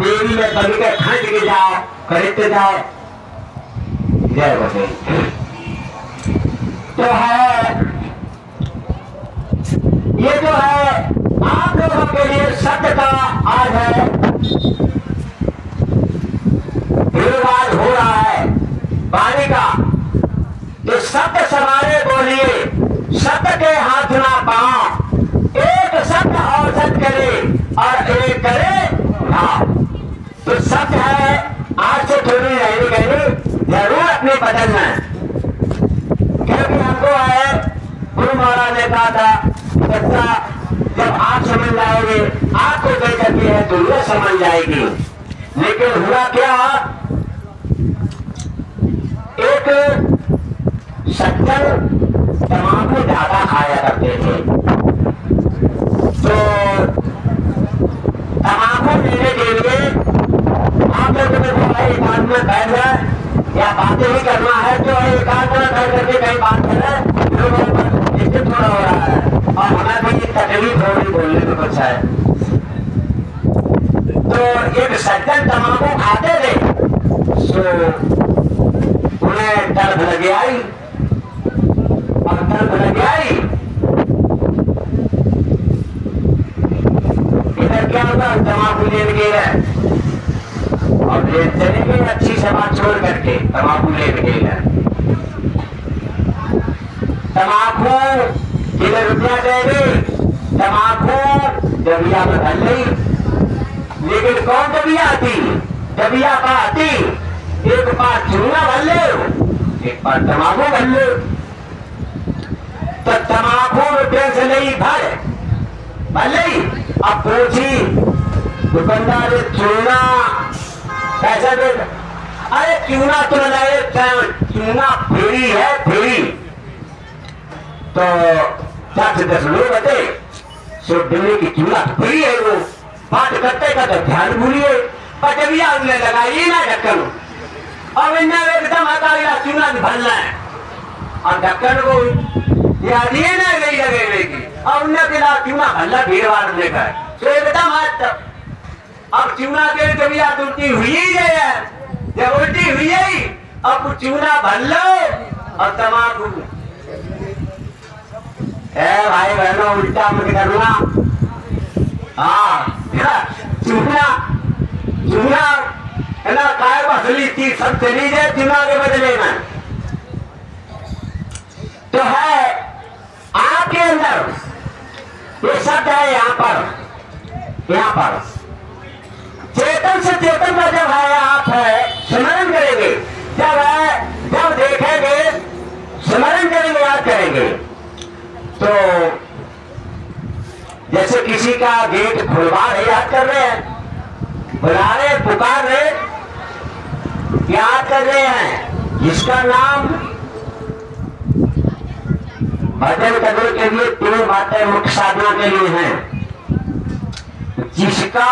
देवी में बन के खंड के जाओ, खरीदते जाओ। जय बने तो है ये जो है आप लोगों के लिए सत्य का आज है विवाद हो रहा है वाणी का। तो सत्य समारे बोलिए, सत्य के हाथ ना पाओ, एक सत्य और सत्य करे और एक करे भाव। तो सत्य है आज से थोड़ी रहनी कहनी जरूर अपने बदलना है, क्योंकि हमको है गुरु महाराज ने कहा था बच्चा जब आप समझ जाओगे, आपको देख करके है तो ये समझ जाएगी। लेकिन हुआ क्या, एक सज्जन तम्बाकू ज्यादा खाया करते थे, तो तम्बाकू लेने के लिए आप लोगों ने बोला एक आध में बैठ जाए या बातें ही करना है तो एक आध में बैठ करके कहीं बात करें, इससे थोड़ा हो रहा है और हमें भी तकलीफ हो रही बोलने में कुछ है। तो एक सज्जन तम्बाकू खाते थे, सो उन्हें दर्द लग आई और दर्द लग आई। इधर क्या होगा, तम्बाकू लेने गए और ले चले गए अच्छी सभा छोड़ करके तम्बाकू लेने गए। तम्बाकू कितने रुपया देंगे, तम्बाकू डबिया में भर ली, लेकिन कौन डबिया आती, डबिया का आती एक बार चूना भर ले, एक बार तम्बाकू भर ले। तो तम्बाकू रुपये से नहीं भर ली। अब पूछी दुकानदार चूना पैसा दे, अरे चूना तो नहीं, चूना फ्री है फ्री। तो 10 लोग बचे, सो दिल्ली की चूना फ्री है, वो बात करते का तो ध्यान भूलिए, पर जब यह उन्हें लगाई ना ढक्कन और इन्हें एकदम हटा चूना भरना है और ढक्कन को याद ही ना गई लगे की और उन्हें बिना चूना भरना भीड़ वाड़ लेकर तो एकदम हाथ। अब चूना के जब याद उल्टी हुई है, जब उल्टी हुई है अब चूना भर लो और तम्बाकू। भाई बहनों उल्टा मत करना, हाँ चूना चूना है ना, काय असली चीज सब चली जाए चूना के बदले में। तो है आपके अंदर ये शब्द है, यहाँ पर चेतन से चेतन का जब है आप है स्मरण करेंगे, जब देखेंगे स्मरण करेंगे, याद करेंगे। तो जैसे किसी का गेट खुलवा रहे, याद कर रहे हैं, बुला रहे, पुकार रहे, याद कर रहे हैं, जिसका नाम भजन करने के लिए 3 बातें मुख्य साधना के लिए हैं। जिसका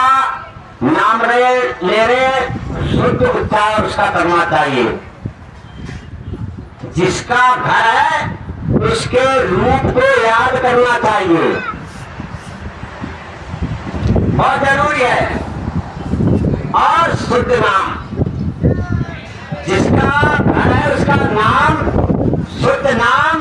नाम ले रहे शुद्ध उच्चारण उसका करना चाहिए, जिसका घर है उसके रूप को याद करना चाहिए, बहुत जरूरी है। और शुद्ध नाम, जिसका घर है उसका नाम, शुद्ध नाम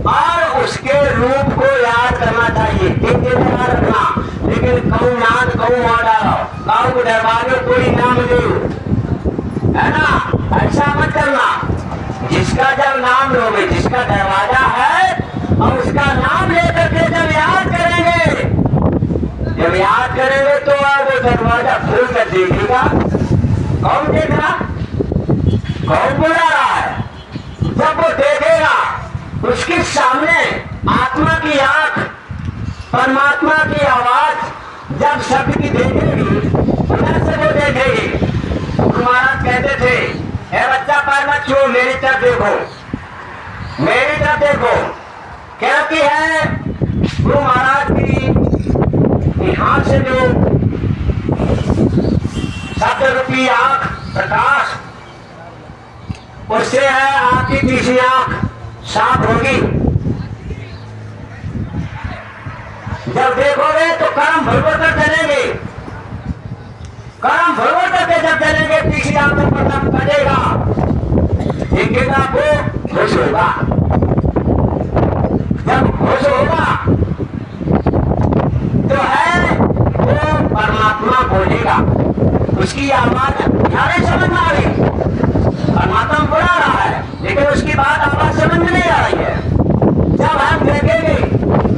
और उसके रूप को याद करना चाहिए। 3 दिन याद रखना, लेकिन कहूँ नाम कहूँ डालो, कहूँ को दरबार में कोई नाम दे, है ना, ऐसा मत करना। जिसका जब नाम लोगे, जिसका दरवाजा है और उसका नाम लेकर के जब याद करेंगे तो वो दरवाजा खोल कर देखेगा। कौन देख रहा, कौन बुला रहा है, जब वो देखेगा उसके सामने आत्मा की आंख, परमात्मा की आवाज जब शब्द की देखेगी, से वो देखेगी। महाराज कहते थे, ए बच्चा पैर मत छुओ, मेरी तरफ देखो, मेरी तरफ देखो, क्योंकि है गुरु महाराज की हाथ से जो शब्द रूपी आंख प्रकाश, उससे है आपकी तीसरी आंख साफ होगी। जब देखोगे तो कर्म भरभर कर चलेंगे, कर्म भोग करके जब चलेंगे तीसरी आंख पर तब करेगा, देखेगा वो खुश होगा। जब खुश होगा तो है वो परमात्मा बोलेगा, उसकी आवाज ध्यान समझ में आ रही, परमात्मा बुला रहा है लेकिन उसकी बात आवाज समझ में नहीं आ रही है। जब हम देखेंगे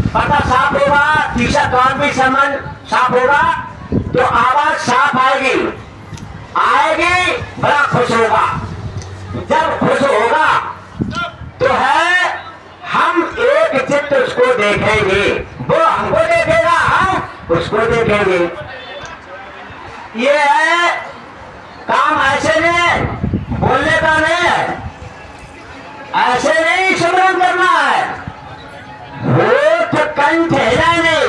पता साफ होगा, तीसरा कान भी समझ साफ होगा तो आवाज साफ आएगी, बड़ा खुश होगा। जब खुश होगा तो है हम एक चित्त उसको देखेंगे, वो हमको देखेगा, हम उसको देखेंगे। ये है काम, ऐसे नहीं बोलने का नहीं है, ऐसे नहीं सिमरन करना है। होठ कंठ हिलाने,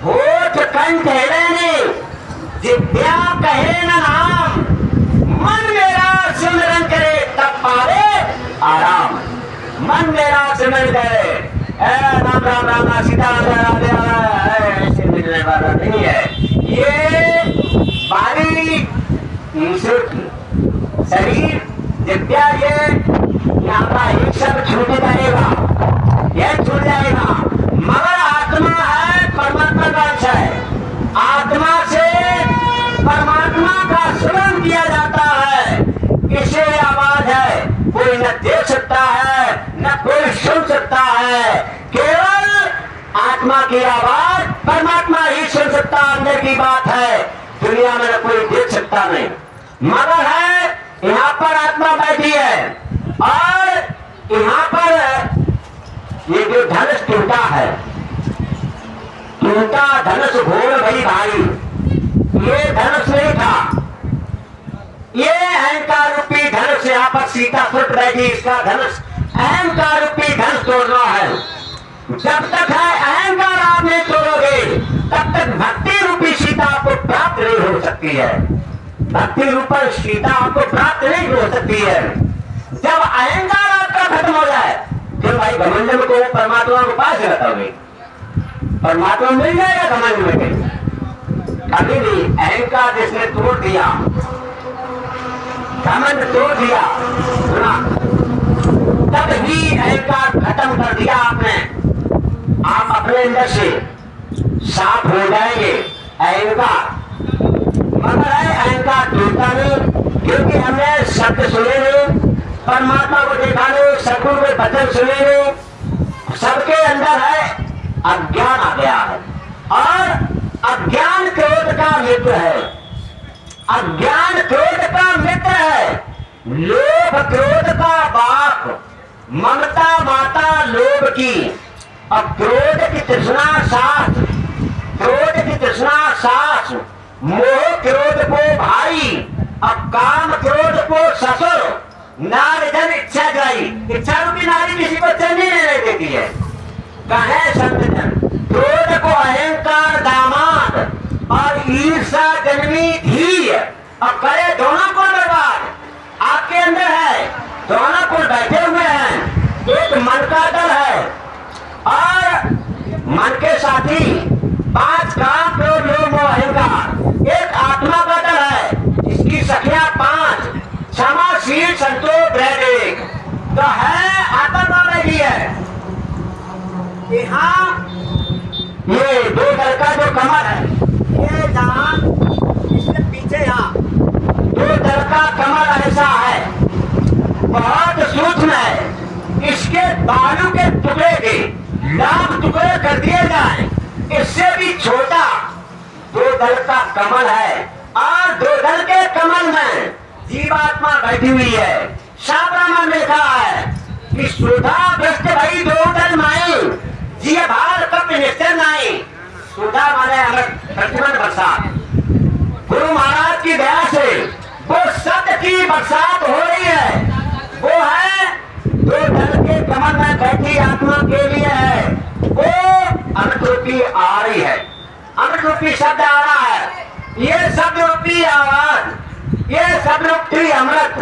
होठ कंठ हिलाने, जिद्या कहे न नाम, मन मेरा सिमरन करे तब पावे आराम। मन मेरा सिमरन करे, राम राम राम सीता ऐसे मिलने वाला नहीं है। ये बारी शरीर जिद्या, ये यहाँ का एक शब्द छूट जाएगा, यह छूट जाएगा, मगर आत्मा है परमात्मा का अंश है। आत्मा से परमात्मा का स्मरण किया जाता है। किसे आवाज है कोई न देख सकता है न कोई सुन सकता है, केवल आत्मा की आवाज परमात्मा ही सुन सकता, अंदर की बात है, दुनिया में न कोई देख सकता नहीं। मगर है यहाँ पर आत्मा बैठी है और यहाँ पर ये जो धनुष टूटा है, टूटा धनुष घोर भई भाई, ये धनुष नहीं था, ये अहंकार रूपी धनुष यहाँ पर सीता सुट बैठी, इसका धनुष अहंकार रूपी धनुष तोड़ना है। जब तक है अहंकार आप नहीं तोड़ोगे तब तक भक्ति रूपी सीता आपको प्राप्त नहीं हो सकती है, भक्ति रूप सीता आपको प्राप्त नहीं हो सकती है। जब अहंकार आपका खत्म हो जाए फिर भाई घमंड में को परमात्मा को पास रखोगे, परमात्मा मिल जाएगा घमंड में कहीं, कभी नहीं। अहंकार जिसने तोड़ दिया, घमंड तोड़ दिया, सुना, तब ही अहंकार खत्म कर दिया आपने, आप अपने अंदर से साफ हो जाएंगे। अहंकार मगर है अहंकार टूटता नहीं, क्योंकि हमने शब्द सुने नहीं, परमात्मा को देखा नहीं, सदगुरु के वचन सुने नहीं, सबके अंदर है अज्ञान आ गया है। और अज्ञान क्रोध का मित्र है, अज्ञान क्रोध का मित्र है, लोभ क्रोध का बाप, ममता माता लोभ की, और क्रोध की तृष्णा सास, क्रोध की तृष्णा सास, मोह क्रोध को भाई, अब काम क्रोध को ससुर, नारी धन इच्छा गई, इच्छा रूपी नारी किसी को चलने नहीं देती है, कहे संतजन, क्रोध को अहंकार दामाद, और ईर्षा जन्मी धी, और करे दोनों को बर्बाद। आपके अंदर है, दोनों को बैठे हुए हैं, एक मन का दल है और मन के साथी, 5 काम क्रोध लोभ मोह अहंकार, एक आत्मा का दल है, इसकी सखियां 5, क्षमाशील संतोष दैनिक, तो है आत्मा बैठी है। यहाँ ये 2 दल का जो कमर है, ये जहां इसके पीछे यहाँ 2 दल का कमर ऐसा है, बहुत सूक्ष्म है, इसके बालू के टुकड़े के लाभ टुकड़े कर दिए जाए, इससे भी छोटा 2 दल का कमल है, और 2 दल के कमल में जीवात्मा बैठी हुई है। शास्त्र में लिखा है कि सुधा भ्रष्ट भई 2 दल माई, जिय भार कप निश्चय नाई, सुधा माने अमृत प्रतिमन बरसात, गुरु महाराज की दया से वो सत्य की बरसात हो रही है, वो है 2 दल के कमल में बैठी आत्मा के लिए है, वो अमृत रूपी आ रही है, अमृत रूपी शब्द आ रहा है, ये शब्द रूपी आवाज, ये शब्द रूपी अमृत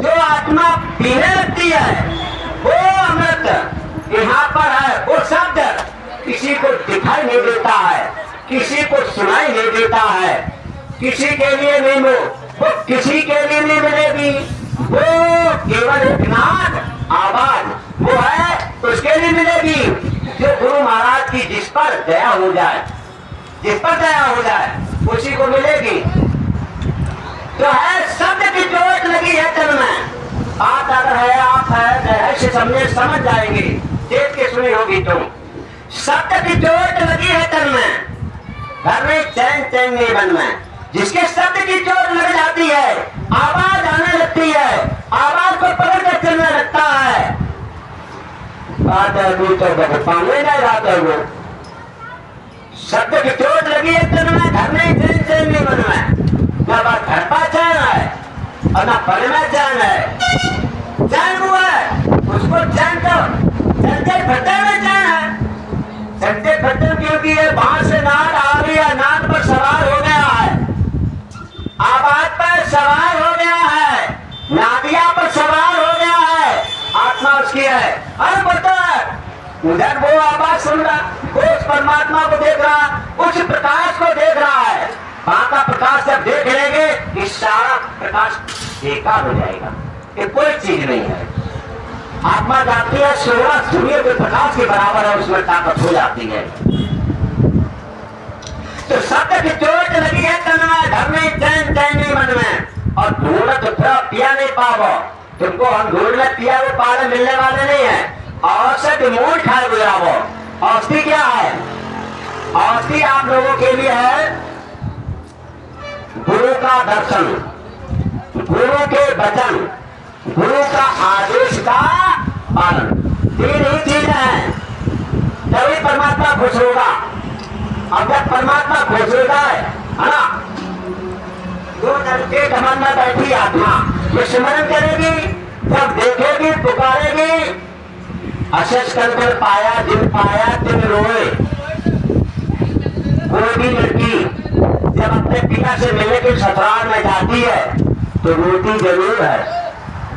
जो आत्मा पीने लगती है, वो अमृत यहाँ पर है। वो शब्द किसी को दिखाई नहीं देता है, किसी को सुनाई नहीं देता है, किसी के लिए नहीं वो किसी के लिए नहीं मिलेगी। वो केवल एक नाद आवाज वो है उसके लिए मिलेगी जो गुरु महाराज की जिस पर दया हो जाए, जिस पर दया हो जाए उसी को मिलेगी। जो है शब्द की चोट लगी है तन में, बात अगर है आप है रहस्य समझ जाएंगे, देख के सुनी होगी तुम। शब्द की चोट लगी है तन में, घर में चैन चैन नहीं बन में। जिसके शब्द की चोट लग जाती है, आवाज आने लगती है, आवाज को पकड़ कर चलने लगता है। बात है तो पाने नहीं जाता वो। शब्द की चोट लगी है तन में, घर में चैन चैन नहीं बन में। ना बात घर पर चैन है और ना पल में चैन है। चैन हुआ है उसको चैन तो चलते फटे में चैन है। चलते फटे क्योंकि ये बाहर से नाद आ रही है, नाद पर सवार हो गया है, आवाज पर सवार हो गया है, नादिया पर सवार हो गया है, आत्मा उसकी है। अरे बता उधर वो आवाज सुन रहा, वो उस परमात्मा को देख रहा, उस प्रकाश को देख रहा है। वहां का प्रकाश जब देख लेंगे कि सारा प्रकाश बेकार हो जाएगा, ये कोई चीज नहीं है। आत्मा जाती है सूर्य के प्रकाश के बराबर है, उसमें ताकत हो जाती है। तो शब्द की चोट लगी है तन में, घर में चैन चैन नहीं मन में। और ढूंढत पिया नहीं पावो, तुमको हम ढूंढने पिया वो पाले मिलने वाले नहीं है। औषधि मूल खाए गुजरावो। औषधि क्या है? औषधि आप लोगों के लिए है गुरु का दर्शन, गुरु के वचन, गुरु का आदेश का पालन। तीन ही चीज है, तभी परमात्मा खुश होगा। अब जब परमात्मा खुश होता है ना, दो दल के धमन में बैठी आत्मा ये स्मरण करेगी, जब देखेगी पुकारेगी। अशेष कर पाया दिन पाया दिन रोए। कोई भी लड़की जब अपने पिता से मिलने के ससुराल में जाती है तो रोती जरूर है,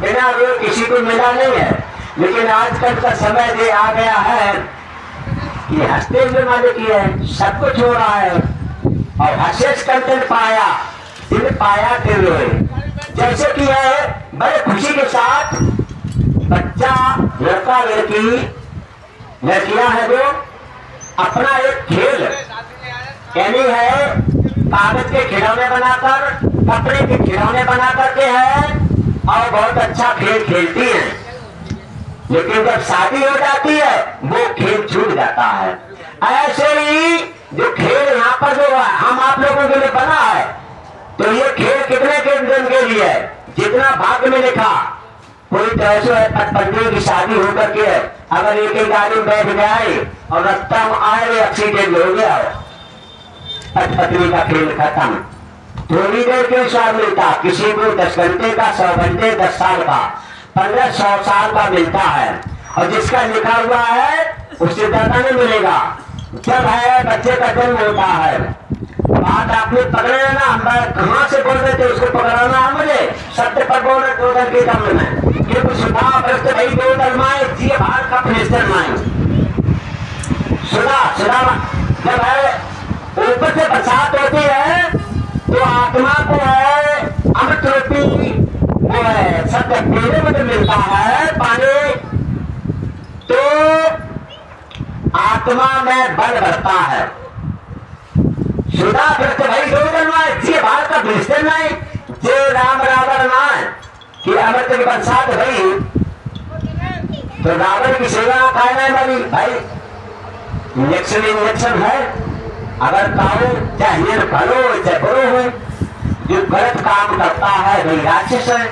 बिना रोए किसी को मिला नहीं है। लेकिन आजकल का समय ये आ गया है कि हंसते हुए मालिक ही है, सब कुछ हो रहा है। और हर्षेश कंटेंट पाया दिन पाया दिन रोए। जैसे कि है बड़े खुशी के साथ बच्चा लड़का लड़की लड़कियां है जो अपना एक खेल यानी है कागज के खिलौने बनाकर, कपड़े के खिलौने बना करके है और बहुत अच्छा खेल खेलती हैं। लेकिन जब शादी हो जाती है वो खेल छूट जाता है। ऐसे ही जो खेल यहाँ पर जो हम आप लोगों के लिए बना है, तो ये खेल कितने के दिन के लिए है? जितना भाग्य में लिखा। कोई तो ऐसा है पत्नी की शादी होकर के अगर एक ही गाड़ी में बैठ जाए और रास्ता में आए एक्सीडेंट हो गया, पत्नी का खेल खत्म। थोड़ी देर के स्वाद मिलता, किसी को 10 घंटे का, 100 घंटे, 10 साल का, 1500 साल का मिलता है। और जिसका लिखा हुआ है उससे ज्यादा नहीं मिलेगा। जब है बच्चे का जन्म होता है, बात आपने पकड़े ना, हम कहाँ से बोल रहे थे उसको पकड़ाना है मुझे। सत्य पर बोल रहे 2 दल के दम में, क्योंकि सुधा भ्रष्ट भाई 2 दल माए जिये भार का फिनिस्टर माए। सुधा जब है ऊपर से बरसात होती है तो आत्मा को है अमृत रूपी वो है सत्य पीने में मिलता है पानी, तो आत्मा में बल बढ़ता है। सुधा भ्रष्ट भाई 2 दल माए जिये भार का फिनिस्टर माए। जे राम रावण माए कि अमृत की बरसात भई तो रावण की सेवा खाने वाली भाई इंजेक्शन है। अगर काऊ चाहे भलो हो चाहे बुरो हो, जो गलत काम करता है वही राक्षस है,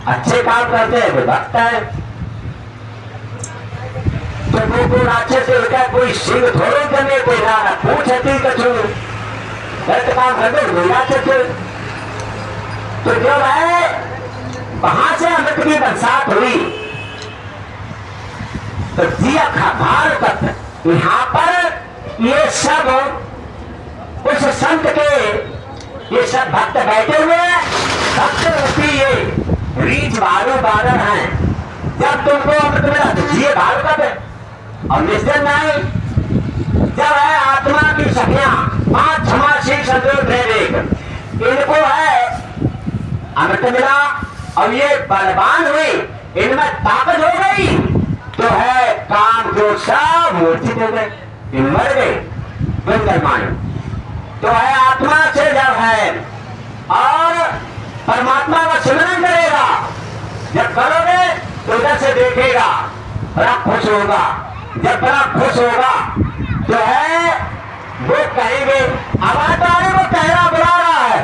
अच्छे काम करते हैं वो भक्त है। तो वो राक्षस का कोई सिंह थोड़ो जमे, कोई ना पूछ हती कछु गलत काम करते वो राक्षस। तो जब है वहां से अमृत की बरसात हुई तो जिया भार तक यहाँ पर ये सब उस संत के ये सब भक्त बैठे हुए हैं। भक्त रूपी ये रीच बारह हैं। जब तुमको अमृत मिला तो जिये भार और निश्चय नहीं। जब है आत्मा की सखियां पांच समाशील संयोग है देख, इनको है अमृत मिला और ये बलवान हुई, इनमें ताकत हो गई तो है काम जो सब मूर्छित हो गए, मर गए माने। तो है आत्मा से जब है और परमात्मा का सिमरन करेगा, जब करोगे तो उधर से देखेगा, बड़ा खुश होगा। जब बड़ा खुश होगा तो है वो कहेंगे, आवाज आ रही, वो कह रहा बुला रहा है।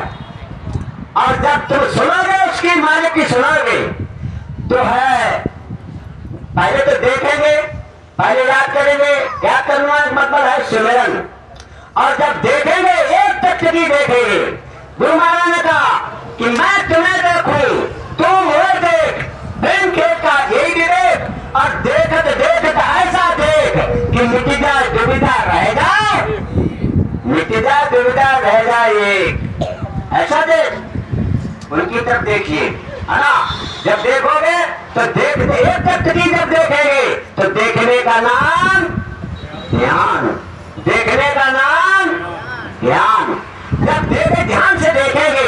और जब तुम सुनोगे उसकी मालिक की सुनोगे तो है पहले तो देखेंगे, पहले याद करेंगे, याद करना मतलब है सिमरन। और जब देखेंगे एक तक भी देखेंगे, गुरु महाराज ने कहा कि मैं तुम्हें देखूं, तुम वो देख, प्रेम खेत का यही देख, और देखत देखत ऐसा देख कि मिट जाए दुविधा रह जाए, मिट जाए दुविधा रह जाए, ऐसा देख। उनकी तरफ देखिए, है ना। जब देखोगे तो देखते एक तक भी जब देखेंगे तो देखने का नाम ध्यान, देखने का नाम ध्यान। जब देखे ध्यान से देखेंगे,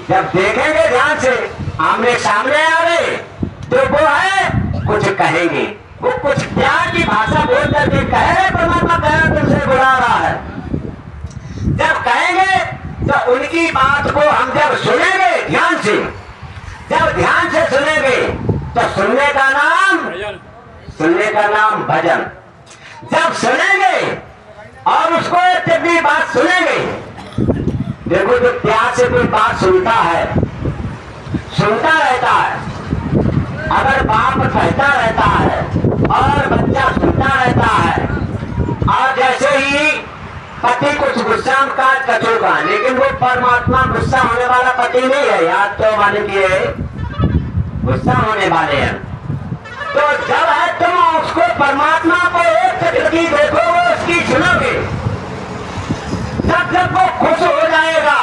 जब देखेंगे ध्यान से, आमने सामने आ गए तो वो है कुछ कहेंगे, वो कुछ प्यार की भाषा बोल करके कह रहे, परमात्मा कह रहा तुमसे बुला रहा है। जब कहेंगे तो उनकी बात को हम जब सुनेंगे ध्यान से, जब ध्यान से सुनेंगे तो सुनने का नाम भजन। जब सुनेंगे और उसको एक बात सुनेंगे, देखो जो प्यार से कोई बात सुनता है, सुनता रहता है, अगर बाप कहता रहता है और बच्चा सुनता रहता है, और जैसे ही पति कुछ गुस्सा काट कचोगा, लेकिन वो परमात्मा गुस्सा होने वाला पति नहीं है, याद तो माने कि गुस्सा होने वाले हैं। तो जब है तुम उसको परमात्मा को एक तकलीफ देखोगे, उसकी सुनोगे, जब वो खुश हो जाएगा,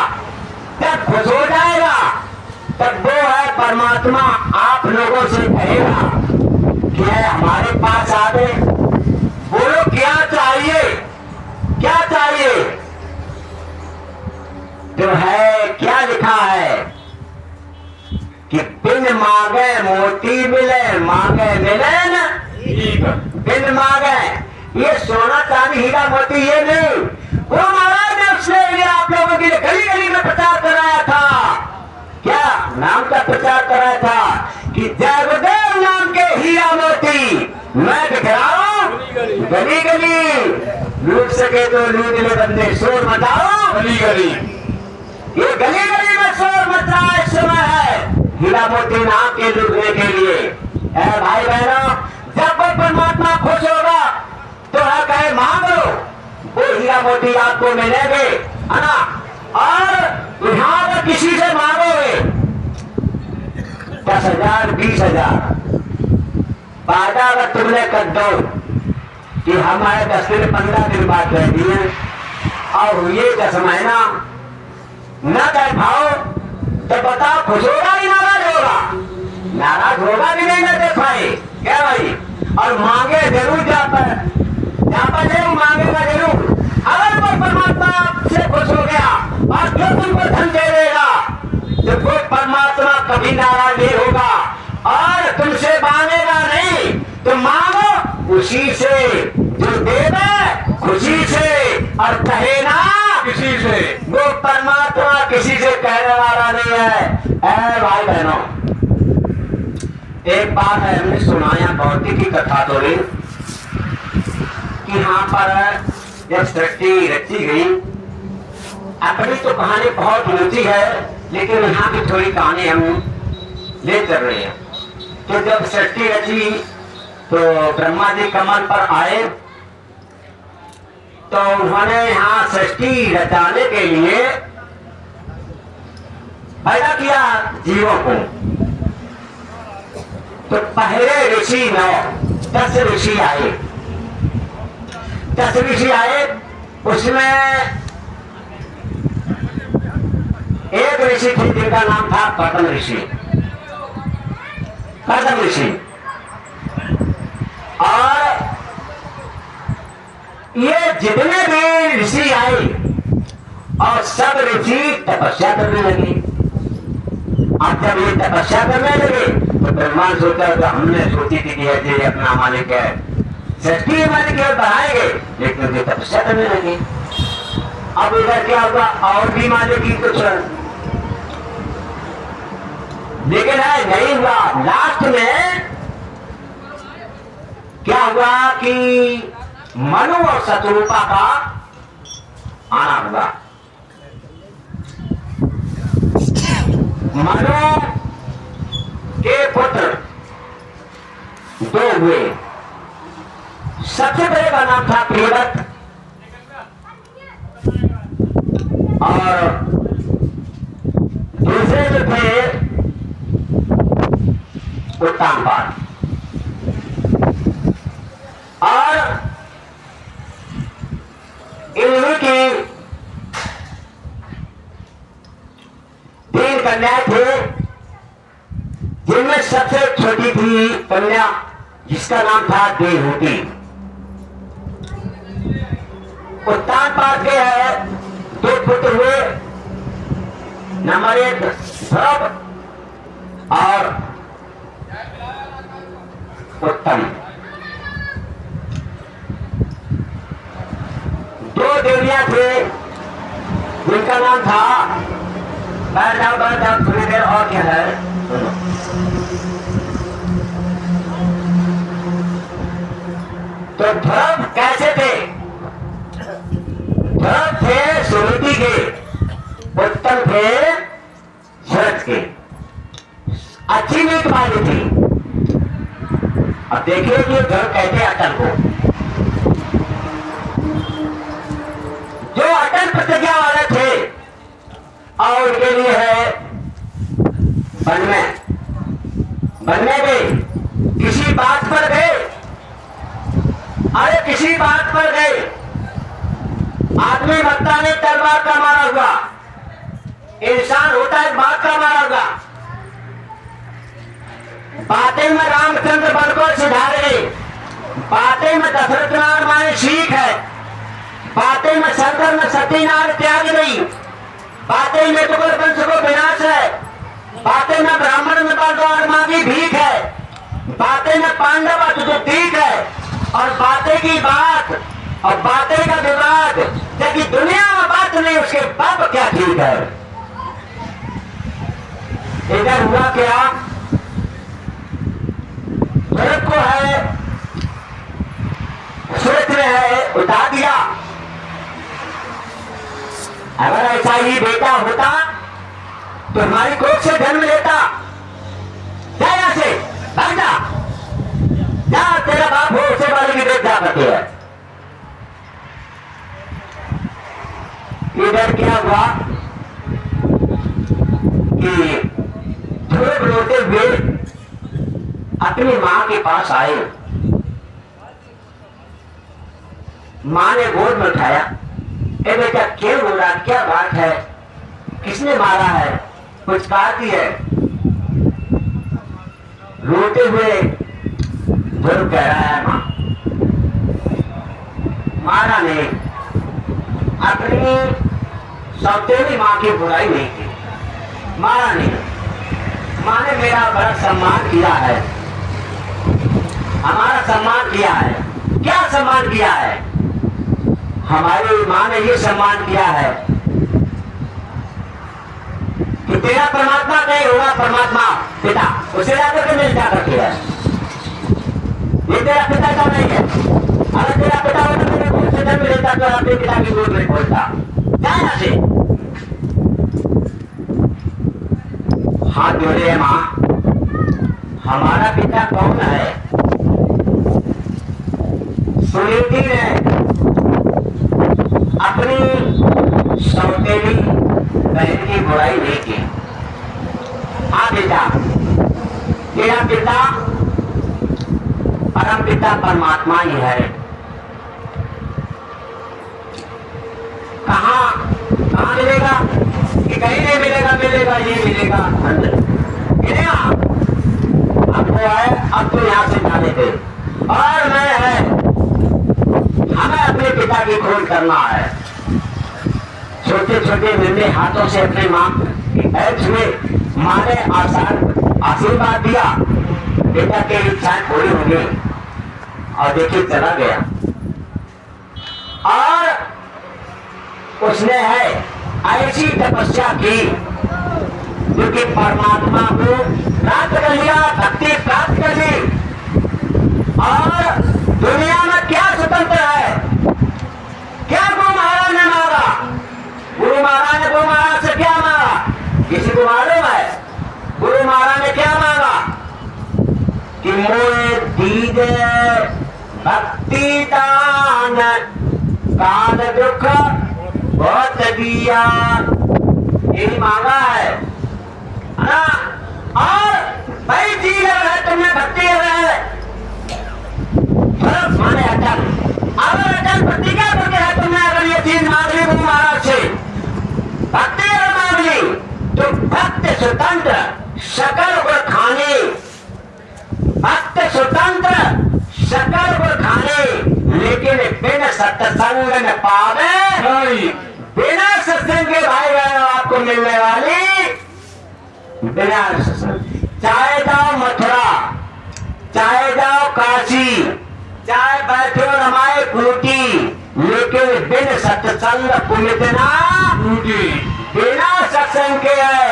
जब खुश हो जाएगा तब वो है परमात्मा आप लोगों से कहेगा कि है हमारे पास आ गए, बोलो क्या चाहिए, क्या चाहिए। तो है क्या लिखा है कि बिन मांगे मोती मिले, मांगे मिले न बिन मांगे। ये सोना चांदी हीरा मोती ये नहीं, वो महाराज ने उसने लिए आप लोगों के लिए गली गली में प्रचार कराया था। क्या नाम का प्रचार कराया था कि जय गुरुदेव नाम के हीरा मोती मैं दिखलाऊं गली गली, लूट सके तो लूट ले बंदे, शोर मचाओ गली गली। ये गली गली में शोर मच रहा इस समय है हीरा मोती नाम के लूटने के लिए। भाई बहनों, जब वो परमात्मा खुश होगा तो है कहे मांग लो, वो हीरा मोती आपको मिलेंगे, है ना। और यहाँ पर किसी से मांगोगे 10,000 20,000 वादा अगर तुमने कर दो कि हमारे 10 दिन 15 दिन बाद रह दिए और ये 10 महीना न कर पाओ तो बताओ खुश होगा ही नाराज होगा? नाराज होगा भी नहीं, न दे पाए क्या भाई। और मांगे जरूर जहाँ पर जरूर मांगेगा जरूर। अगर वो परमात्मा आपसे खुश हो गया और जो तुमको धन दे देगा तो वो परमात्मा कभी नाराज नहीं होगा और तुमसे मांगेगा नहीं। तो मांगो उसी से जो देगा, खुशी से, और कहे ना किसी से। वो परमात्मा किसी से कहने वाला नहीं है। भाई बहनों, एक बात है, हमने सुनाया गौती की कथा तो नहीं कि यहाँ पर जब सृष्टि रची गई, अपनी तो कहानी बहुत ऊंची है लेकिन यहाँ की थोड़ी कहानी हम ले चल रहे हैं। तो जब सृष्टि रची तो ब्रह्मा जी कमल पर आए तो उन्होंने यहाँ सृष्टि रचाने के लिए पैदा किया जीवों को। तो पहले ऋषि 10 ऋषि आए, 10 ऋषि आए। उसमें एक ऋषि थे जिनका नाम था कर्दम ऋषि, कर्दम ऋषि। और ये जितने भी ऋषि आए और सब ऋषि तपस्या करने लगे। अब जब ये तपस्या करने लगे तो ब्रह्मा सोचा तो हमने सोची थी कि ऐसे अपना मालिक है, सृष्टि मालिक है, बढ़ाएंगे, लेकिन ये तपस्या करने लगे। अब इधर क्या होगा, और भी मालिक की कुछ, लेकिन है नहीं हुआ। लास्ट में क्या हुआ कि मनु और शत्रुपा का आना हुआ। मनु के पुत्र दो हुए। सबसे बड़े का नाम था प्रियव्रत और दूसरे जो थे उत्तानपाद। और इन्हीं की 3 कन्याएं थे, जिनमें सबसे छोटी थी कन्या जिसका नाम था देवहूति। उत्तानपाद के है 2 पुत्र हुए, नंबर 1 ध्रुव और उत्तम। 2 देवियां थे जिनका नाम था, बैठ जाओ थोड़ी देर और क्या है। तो ध्रुव कैसे थे? ध्रुव थे सुनीति के, उत्तम थे शरद के, अच्छी नीत वाली थी। अब देखिए कि ध्रुव कहते अटल को, जो अटल प्रतिज्ञा वाले थे और उनके लिए है बनने गए, किसी बात पर गए, अरे किसी बात पर गए, आदमी मरता नहीं तलवार का मारा हुआ, इंसान होता है बात का मारा हुआ। बातें में रामचंद्र बन को सुधारे, बातें में दशरथ नार माने सीख है, बातें में शंकर में सती नार त्याग नहीं, बातें में टुकड़ वंश को विनाश है, बातें में ब्राह्मण में बलद्वार मांगी भीख है, बातें में पांडव तो ठीक है, और बातें की बात और बातें का विवाद, जबकि दुनिया में बात नहीं उसके बाप क्या ठीक है। इधर हुआ क्या, भरत को है सूरत में है उतार दिया। अगर ऐसा ही बेटा होता तो हमारी कोख से जन्म लेता, जा यहां से भाग जा, जा तेरा बाप हो उसे वाले की देख जा करती है। इधर क्या हुआ कि ध्रुव रोते हुए अपनी मां के पास आए। मां ने गोद में उठाया, ए बेटा क्यों रो रहा, क्या बात है, किसने मारा है, कुछ कहती है। रोते हुए ध्रुव कह रहा है मां मारा नहीं, अपनी सौतेली मां की बुराई नहीं की, मारा नहीं। मां ने मेरा बड़ा सम्मान किया है, हमारा सम्मान किया है। क्या सम्मान किया है? हमारी मां ने ये सम्मान किया है कि तेरा परमात्मा कहीं होगा, परमात्मा पिता उसे जाकर के मिल जा करती है। ये तेरा पिता का नहीं है, अगर तेरा पिता होता तो मेरे गोद से जन्म लेता तो अपने पिता की गोद में खोलता। क्या है से हाथ जोड़े मां, हमारा पिता कौन है? सुनीति ने अपनी सौतेली बहन की बुराई नहीं की। हाँ बेटा, तेरा पिता परम पिता परमात्मा ही है। कहाँ मिलेगा कि कहीं नहीं मिलेगा, मिलेगा ये मिलेगा मिलेगा। अब तो है, अब तो यहाँ से जाने दे। और मैं है हमें अपने पिता की खोज करना है। छोटे छोटे नन्हे हाथों से अपने मां के पैर छुए, मां ने आशीर्वाद दिया, बेटा की इच्छाएं पूरी हो गई और देखिए चला गया। और उसने है ऐसी तपस्या की जो कि परमात्मा को प्राप्त कर लिया, भक्ति प्राप्त कर ली। और दुनिया में क्या स्वतंत्र है? क्या गुरु महाराज ने मारा? गुरु महाराज ने गुरु महाराज से क्या मारा? किसी को मालूम है? गुरु महाराज ने क्या मांगा कि मोए दीजे भक्ति दान काल दुख बहुत दिया, यही मांगा है ना। और भाई जी है तुमने भक्ति है माने अटल, अगर अटल प्रतिज्ञा करके है तुमने, अगर ये चीज मांग ली गुरु महाराज से, भक्ति अगर मांग ली तो भक्त स्वतंत्र सकल गुण खाने, भक्त स्वतंत्र सकल गुण खाने, लेकिन बिना सत्संग न पावे, बिना सत्संग के भाई बहनों आपको मिलने वाली बिना सत्संग, चाहे जाओ मथुरा, चाहे जाओ काशी, चाहे बैठो रमाए कूटी, लेकिन बिन सत्संग पुनित ना टूटी, बिना सत्संग के है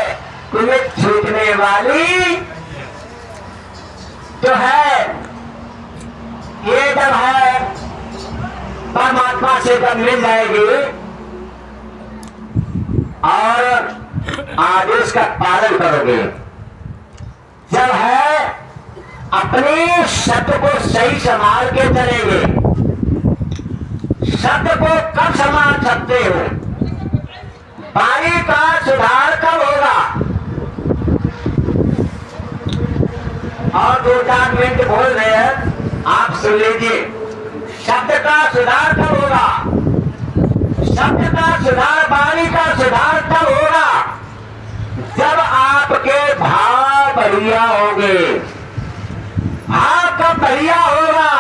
पुनित छूटने वाली तो है। ये जब है परमात्मा से जब मिल जाएगी और आदेश का पालन करोगे, जब है अपने शब्द को सही संभाल के चलेंगे। शब्द को कब संभाल सकते हो? वाणी का सुधार कब होगा? और 2-4 मिनट बोल रहे हैं, आप सुन लीजिए। शब्द का सुधार कब होगा? शब्द का सुधार, वाणी का सुधार कब होगा? जब आपके भाव बढ़िया होंगे। भाव कब बढ़िया होगा?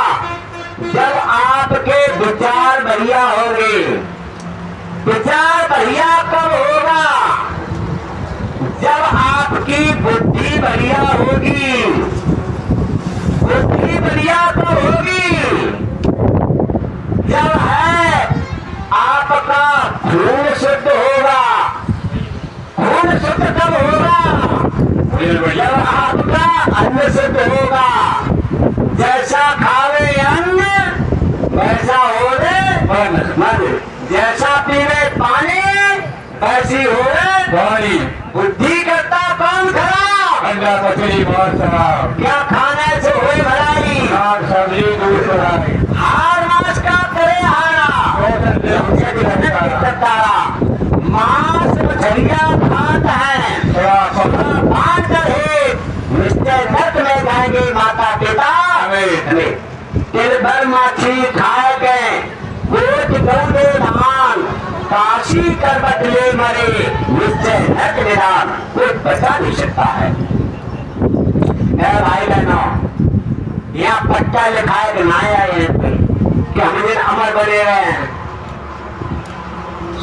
जब आपके विचार बढ़िया होंगे। विचार बढ़िया कब होगा? जब आपकी बुद्धि बढ़िया होगी। बुद्धि बढ़िया कब होगी? जब है आपका खून शुद्ध होगा। खून शुद्ध कब होगा? जब आपका अन्न शुद्ध होगा। जैसा खावे अन्न वैसा होवे मन, जैसा पीवे पानी वैसी होवे वाणी। बुद्धि करता कौन खराब? क्या खाने से हुई भलाई? सब्जी दूध हार मास का करे हारा, मांस मछलियां खात है, बांध कर निश्चय नर्क में जाएंगे माता पिता। तिल भर माछी खाए गए, गोट गौदे धान, काशी कर बदले मरे, निश्चय नर्क निदान, कोई बचा नहीं सकता है। भाई बहनों, यहाँ पट्टा लिखा है कि नाया कि हम दिन अमर बने रहे हैं।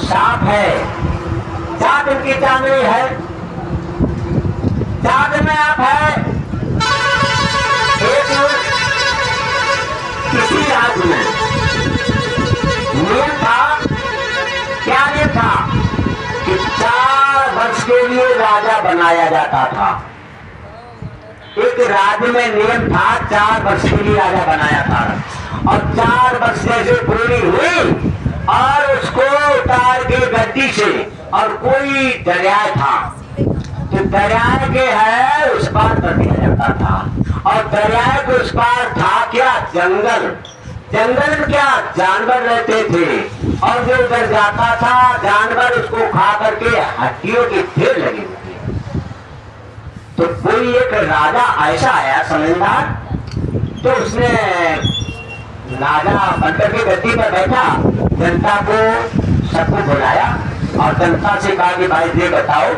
साफ है, चाँद की चांदनी है, चाँद में आप है। एक किसी राज्य में नियम था, क्या नियम था कि 4 वर्ष के लिए राजा बनाया जाता था। एक राज्य में नियम था 4 वर्ष के लिए राजा बनाया था, और 4 वर्ष जैसे पूरी हुई और उसको उतार के गद्दी से, और कोई दरिया था तो दरिया के है उस पार कर दिया जाता था। और दरिया के उस पार था क्या? जंगल। जंगल में क्या? जानवर रहते थे, और जो उधर जाता था जानवर उसको खा करके हड्डियों की ढेर लगी होती। तो कोई एक राजा ऐसा आया समझदार, तो उसने राजा बनकर के गद्दी पर बैठा, जनता को सबको बुलाया और जनता से कहा कि भाई ये बताओ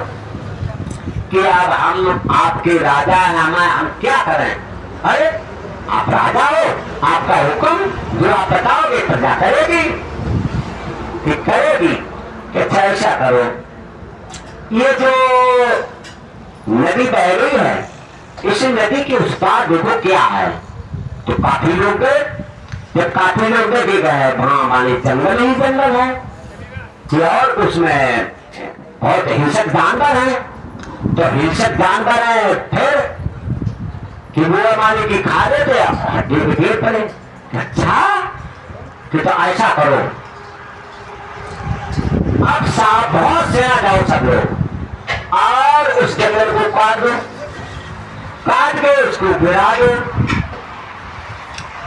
कि अब हम आपके राजा हैं, हम क्या करें? अरे आप राजा हो, आपका हुक्म जो आप बताओगे प्रजा करेगी कि करेगी कि अच्छा ऐसा करो। ये जो नदी बह रही है, इस नदी के उस पार देखो क्या है। तो काफी लोग गए, जब काफी लोग देखे गए वहां माने जंगल ही जंगल है और उसमें बहुत हिंसक जानवर है। तो हिंसक जानवर है फिर कि वो माने की खा देते हड्डी में गिर पड़े। अच्छा कि तो ऐसा करो, अब साफ बहुत सेना जाओ सब लोग और उस जंगल को काट दो, काट के उसको गिरा दो।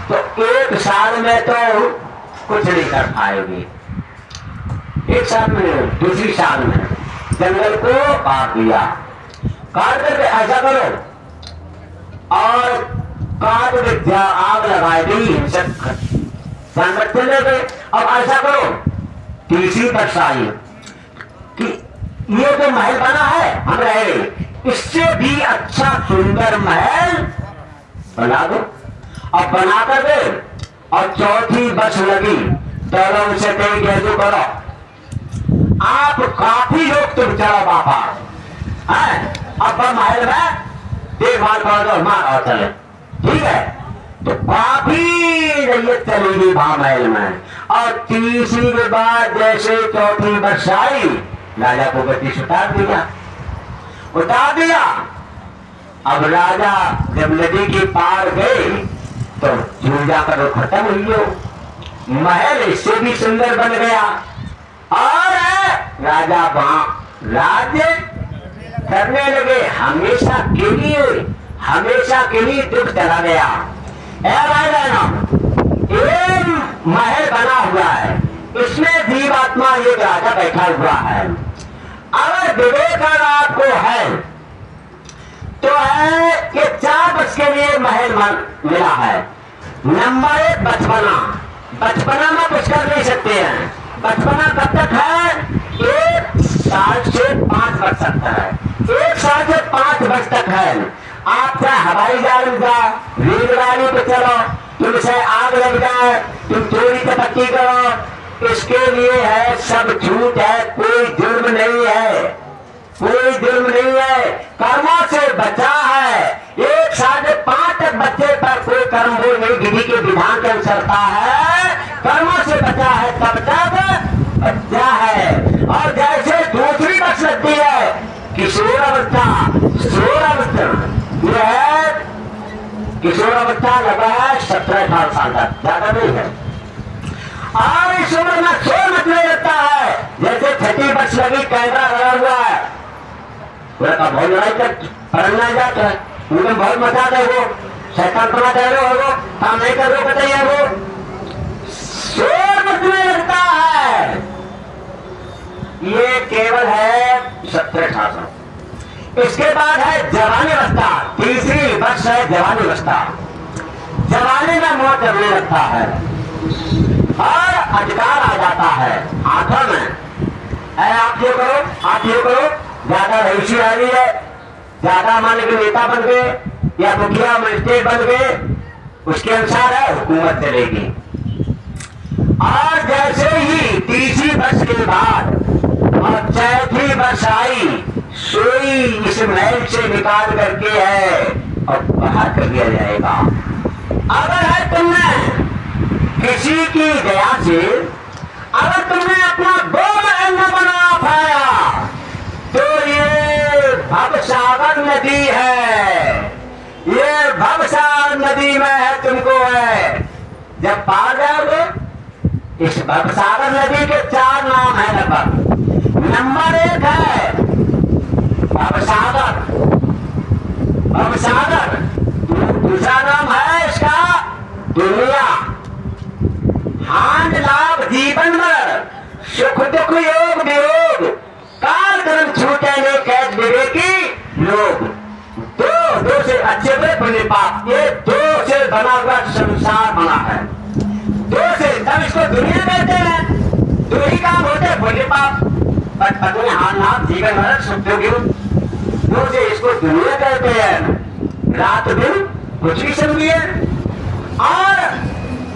तो एक साल में तो कुछ नहीं कर पाएगी। एक साल में, दूसरी साल में जंगल को काट दिया, काट करके ऐसा करो और काट के आग लगाई दी, हिंसक जानवर चले गए। अब ऐसा करो तीसरी बरसाई कि ये जो महल बना है हम रह गए, इससे भी अच्छा सुंदर महल बना दो। अब बना कर दे और चौथी बस लगी तो उनसे कहीं कैसे करो, आप काफी लोग तुम चलो बापा है, अब महल में देखभाल कर दो मार और चले, ठीक है। तो काफी रैयत चलेगी वहां महल में। और तीसरी के बाद जैसे चौथी वर्ष आई, राजा को गद्दी उतार दिया, उतार दिया। अब राजा जब नदी के पार गए तो झूल जाकर वो खत्म हुई हो, महल इससे भी सुंदर बन गया और राजा वहां राज्य करने लगे। हमेशा के लिए दुख चला गया। एक महल बना हुआ है, इसमें जीवात्मा एक राजा बैठा हुआ है। अगर विवेक आपको है तो है कि 4 वर्ष के लिए महल मिला है। नंबर 1 बचपना, बचपना में कुछ कर नहीं सकते हैं। बचपना कब तक है? 1 साल से 5 वर्ष तक है। 1 साल से 5 वर्ष तक है। आप चाहे हवाई जहाज में जाओ, रेलगाड़ी पे चलो, तुमसे आग लग जाए, तुम चोरी चपत्ती करो, इसके लिए है सब झूठ है, कोई जुर्म नहीं है, कोई जुर्म नहीं है, कर्मों से बचा है। 1 साल से 5 तक बच्चे पर कोई कर्म वो नहीं विधि के विधान के अनुसरता है, कर्मों से बचा है, तब तक बच्चा है। और जैसे दूसरी बस लगती है किशोर अवस्था, किशोर अवस्था लगा है 17-18 साल तक, ज्यादा नहीं है। और इस उम्र में शोर मचने लगता है, जैसे छठी बस लगी कैमरा लगा हुआ है, बहुत लड़ाई कर पढ़ना जाता है, उनमें बहुत मजा आता है, वो शैतान पना दे रहे हो, काम नहीं कर रहे हो, बताइए वो शोर मचने लगता है। ये केवल है 17-18 साल। इसके बाद है जवानी अवस्था, तीसरी वर्ष है जवानी अवस्था। जवानी में मौत जमने लगता है और अधिकार आ जाता है हाथों में। आप ये करो, आप ये करो, ज्यादा रईसी आ रही है, ज्यादा मान के नेता बन गए या मुखिया मजिस्ट्रेट बन गए, उसके अनुसार है हुकूमत चलेगी। और जैसे ही तीसरी वर्ष के बाद और चौथी वर्ष आई, सोई इस महल से निकाल करके है और बाहर कर दिया जाएगा। अगर है तुमने किसी की दया से, अगर तुमने अपना 2 महल न बना पाया तो ये भवसागर नदी है, ये भवसागर नदी में है तुमको है। जब पार जाओगे, इस भवसागर नदी के 4 नाम है लगभग। नंबर 1 है भवसागर, भवसागर। दूसरा नाम है इसका दुनिया, हानि लाभ जीवन भर, सुख दुख योग वियोग, काल कर्म छूटे ने कैद विवेकी लोग। दो से अच्छे हुए पुण्य पाप, ये 2 से बना हुआ संसार बना है। 2 से, तब इसको दुनिया कहते हैं। 2 ही काम होते हैं, पुण्य पाप, अपने हाथ नाथ जीवन भर सुख दुख। 2 से इसको दुनिया कहते हैं। रात दिन कुछ भी समझिए, और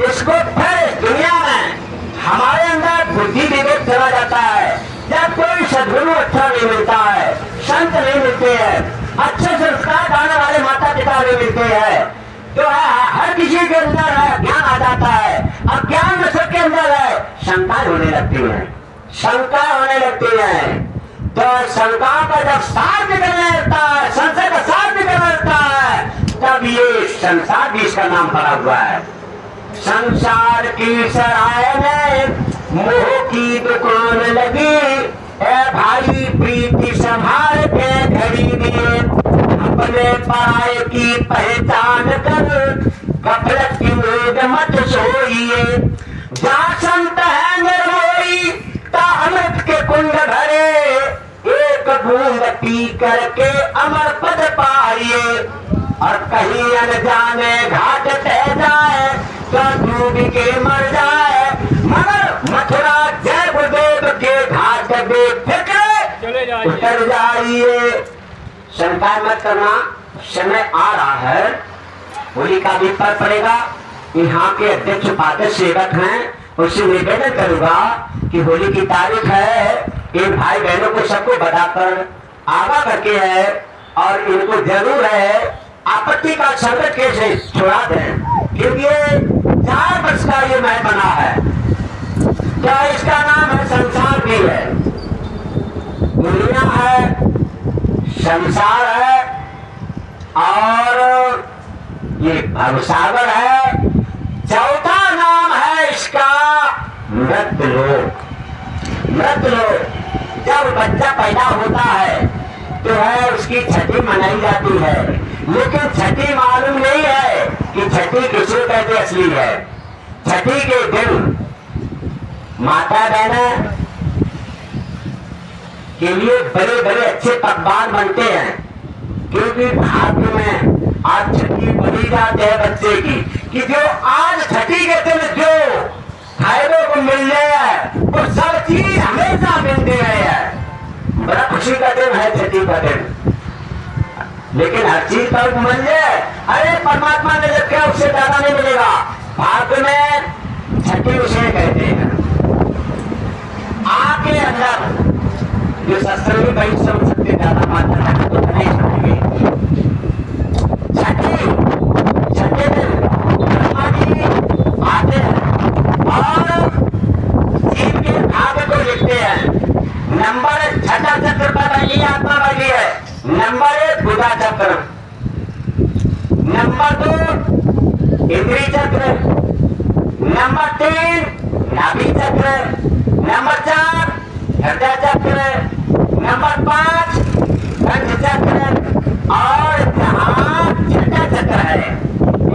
इसको फिर दुनिया में हमारे अंदर बुद्धि विवेक चला जाता है। जब कोई सद्गुरु अच्छा नहीं मिलता है, संत नहीं मिलते हैं, अच्छे संस्कार पाने वाले माता पिता नहीं मिलते हैं, तो हर किसी के अंदर है ज्ञान आ जाता है। अब ज्ञान में सबके अंदर है शंका होने लगती है, शंका होने लगती है। तो शंका का जब सार निकलने लगता है, संशय का सार निकलने लगता है, तब ये संसार भी इसका नाम पड़ा हुआ है। संसार की सराय में मोह की दुकान लगी, ए भाई प्रीति संभाल के घड़ी दिए, अपने पराये की पहचान कर गफलत की नींद मत सोइए। जहाँ संत है निर्मोही ता अमृत के कुंड भरे, एक बूंद पी करके अमर पद पाइए। और कहीं अनजाने घाट तह जाए तो डूब के मर जाए, मगर मथुरा जय गुरुदेव के घाट बेफिक्र उतर जाइए। शंका मत करना, समय आ रहा है, होली का भी पर पड़ेगा। यहाँ के अध्यक्ष उपाध्यक्ष सेवक हैं, उससे निवेदन करूंगा कि होली की तारीख है, इन भाई बहनों को सबको बताकर आगा करके है, और इनको जरूर है आपत्ति का संकट कैसे छुड़ा दें, क्योंकि 4 वर्ष का ये महल बना है। क्या इसका नाम है संसार भी है, दुनिया है, संसार है, और ये भवसागर है। चौथा नाम है इसका मृतलोक। मृतलोक जब बच्चा पैदा होता है तो है उसकी छठी मनाई जाती है, लेकिन छठी मालूम नहीं है कि छठी किसे कहते असली है। छठी के दिन माता बहना के लिए बड़े बड़े अच्छे पकवान बनते हैं, क्योंकि भाग्य में आज छठी बनी जाते हैं बच्चे की, कि जो आज छठी के दिन जो फायदों को मिल जाए वो सब चीज हमेशा मिलती है। बड़ा खुशी का दिन है छठी का दिन, लेकिन हर चीज पर मिल जाए, अरे परमात्मा ने जब क्या उससे ज्यादा नहीं मिलेगा। भाग्य में छठी उसे कहते हैं। आके अंदर जो शस्त्र में कहीं समझ सकते ज्यादा मात्रा तो नहीं समझेंगे। छठे दिन ब्रह्मा जी आते हैं और जीव के भाग्य को लिखते हैं। नंबर छठा चक्र पर बैठी आत्मा बैठी है। नंबर 1 बुधा चक्र, नंबर 2 इंद्री चक्र, नंबर 3 नाभि चक्र, नंबर 4 हृदय चक्र, नंबर 5 कंठ चक्र, और जहाँ छठा चक्र है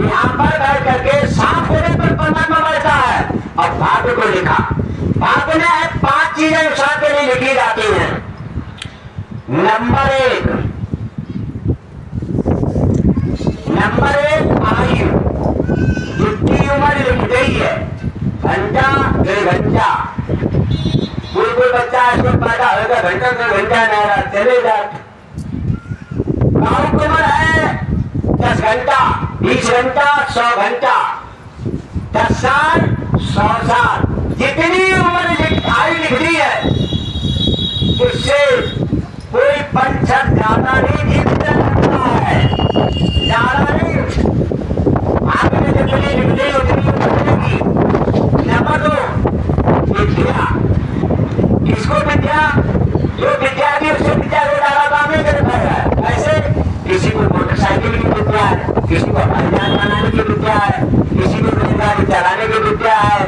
यहाँ पर बैठ करके सांप होने पर परमात्मा बैठता है। और भाग्य को लिखा, भाग्य में 5 चीजें इंसान के लिए लिखी जाती हैं। नंबर 1 आयु, जितनी उम्र लिख गई है, घंटा 2 घंटा, कोई बच्चा ऐसे पैदा होगा घंटा 2 घंटा नहीं चले जाते। गाँव की उम्र है 10 घंटा, 20 घंटा, 100 घंटा, 10 साल, 100 साल, जितनी उम्र आयु लिख दी है उससे कोई पंचर ज्यादा नहीं जीवित है, ज्यादा नहीं। आगे जितनी लिख दी उतनी बचेगी। नंबर 2 विद्या, किसको विद्या, जो विद्यार्थी उससे विद्या को ज्यादा काम नहीं कर पाएगा। ऐसे किसी को मोटरसाइकिल की विद्या है, किसी को हवाई जहाज बनाने की विद्या है, किसी को रेलगाड़ी चलाने की विद्या है,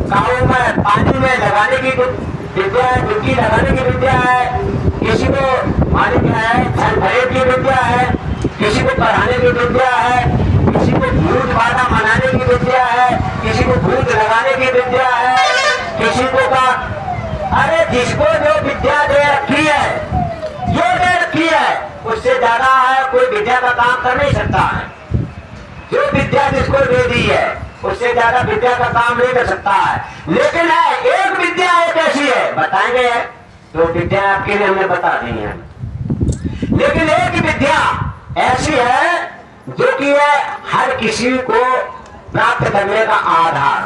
गाँव में पानी में लगाने की विद्या है, डुबकी लगाने की विद्या है, किसी को पानी क्या है छल भरे की विद्या है, किसी को पढ़ाने की विद्या है, किसी को भूत बाधा मनाने की विद्या है, किसी को भूत लगाने की विद्या है, किसी को का अरे जिसको जो विद्या दे रखी है, जो दे रखी है उससे ज्यादा है कोई विद्या का काम कर नहीं सकता है। जो विद्या जिसको दे दी है उससे ज्यादा विद्या का काम नहीं कर सकता है। लेकिन है एक विद्या एक ऐसी है, बताएंगे तो विद्या आपके लिए हमने बता दी है, लेकिन एक विद्या ऐसी है जो कि है हर किसी को प्राप्त करने का आधार,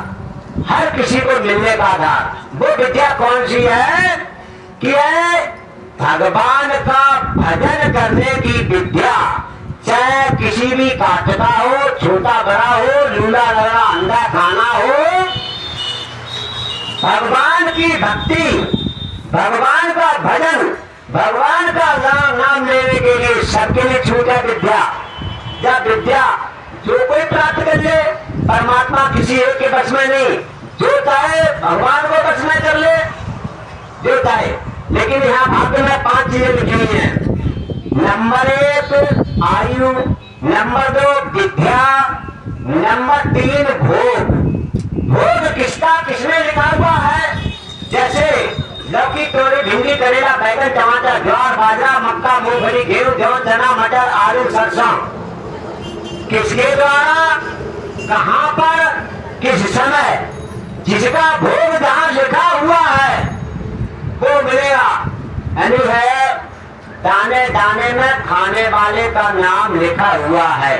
हर किसी को मिलने का आधार। वो विद्या कौन सी है कि है भगवान का भजन करने की विद्या। चाहे किसी भी कास्ट का हो, छोटा बड़ा हो, लूला लड़ा अंडा खाना हो, भगवान की भक्ति, भगवान का भजन, भगवान का नाम लेने के लिए सबके लिए छूट है विद्या। जब विद्या जो कोई प्राप्त कर ले, परमात्मा किसी एक के बस में नहीं, जो चाहे भगवान को बस में कर ले, जो चाहे। लेकिन यहाँ भाग्य में 5 चीजें लिखी हुई हैं। नंबर 1 आयु, नंबर 2 विद्या, नंबर 3 भोग। भोग किसका किसमें लिखा हुआ है? जैसे लौकी, तोरी, भिंडी, करेला, बैगन, टमाटर, ज्वार, बाजरा, मक्का, मूंगफली, गेहूं, जौ, चना, मटर, आलू, सरसों। किसके द्वारा, कहां पर, किस समय, जिसका भोग जहां लिखा हुआ है वो मिलेगा। यानी है दाने दाने में खाने वाले का नाम लिखा हुआ है।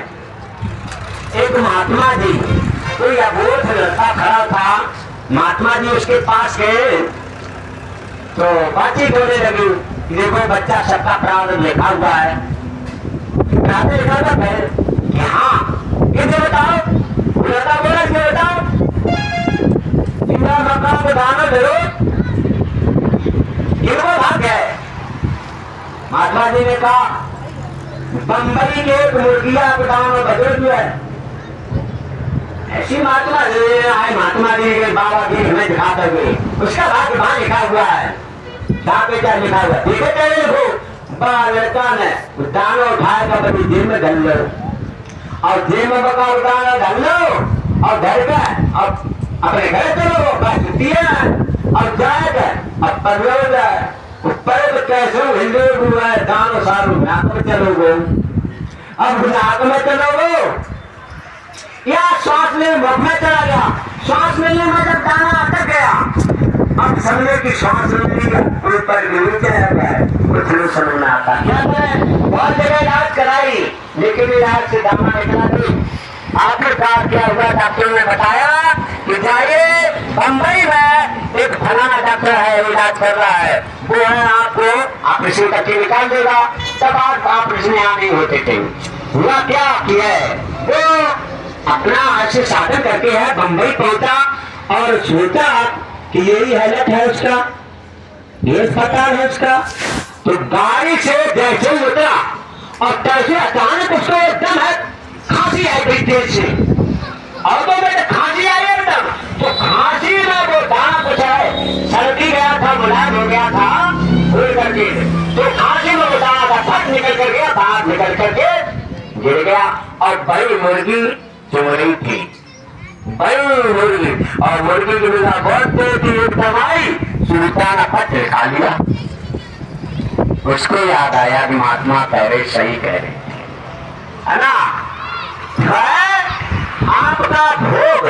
एक महात्मा जी, कोई अबोध लड़का खड़ा था, महात्मा जी उसके पास गए तो बातचीत होने लगी। देखो बच्चा, सबका प्रारंभ लिखा हुआ है। लिखा था कि हाँ, किसे बताओ? लड़का बोला इसे बताओ, मकान को दाना दो, किनको भाग गए? महात्मा जी ने कहा बंबई के एक मुर्गिया को दाना बदल दिया है। ऐसी महात्मा आए, महात्मा जी के बाबा जी हमें दिखा दोगे, उसका भाग वहां लिखा हुआ है। पे क्या लिखा हुआ देखे? क्या लिखो? लड़का ने दाना उठाएगा, बड़ी जेब में धन लो, और जेब में बका दाना धन लो, और घर का और अपने घर चलो, बस दिया और जाएगा। अब परलोक जाए ऊपर कैसे हिंदू हुआ है, दानो सारू नाक में चलोगे। अब नाक में चलोगे या श्वास लेने मुख में चला गया, श्वास लेने में जब दाना अटक गया, अब समझे कि श्वास लेने ऊपर नीचे है, कुछ नहीं समझ में आता। क्या करें? बहुत जगह इलाज कराई, लेकिन इलाज से दाना निकला नहीं। आखिरकार क्या हुआ? डॉक्टर ने बताया कि जाइए बंबई में एक फलाना डॉक्टर है, इलाज कर रहा है, वो है आपको ऑपरेशन करके निकाल देगा। तब आप ऑपरेशन यहाँ नहीं होते थे। हुआ क्या किया है, वो अपना ऐसे साधन करके है बंबई पहुंचा और सोचा कि यही हालत है उसका, ये अस्पताल है उसका। तो गाड़ी से जैसे उतरा और तैसे अचानक उसको एकदम है खांसी आई गई तेज से, और तो बेटे खांसी आई एकदम। तो खांसी में वो दाना कुछ है, सर्दी गया था, मुलायम हो गया था भूल करके, तो खांसी में वो दाना था, फट निकल कर गया, बाहर निकल करके गिर गया। और बड़ी मुर्गी जो रही थी, बड़ी मुर्गी, और मुर्गी की बिना बहुत देर थी, एकदम आई, सुल्तान पत्र खा लिया। उसको याद आया कि महात्मा कह रहे सही कह रहे थे, है ना? आपका भोग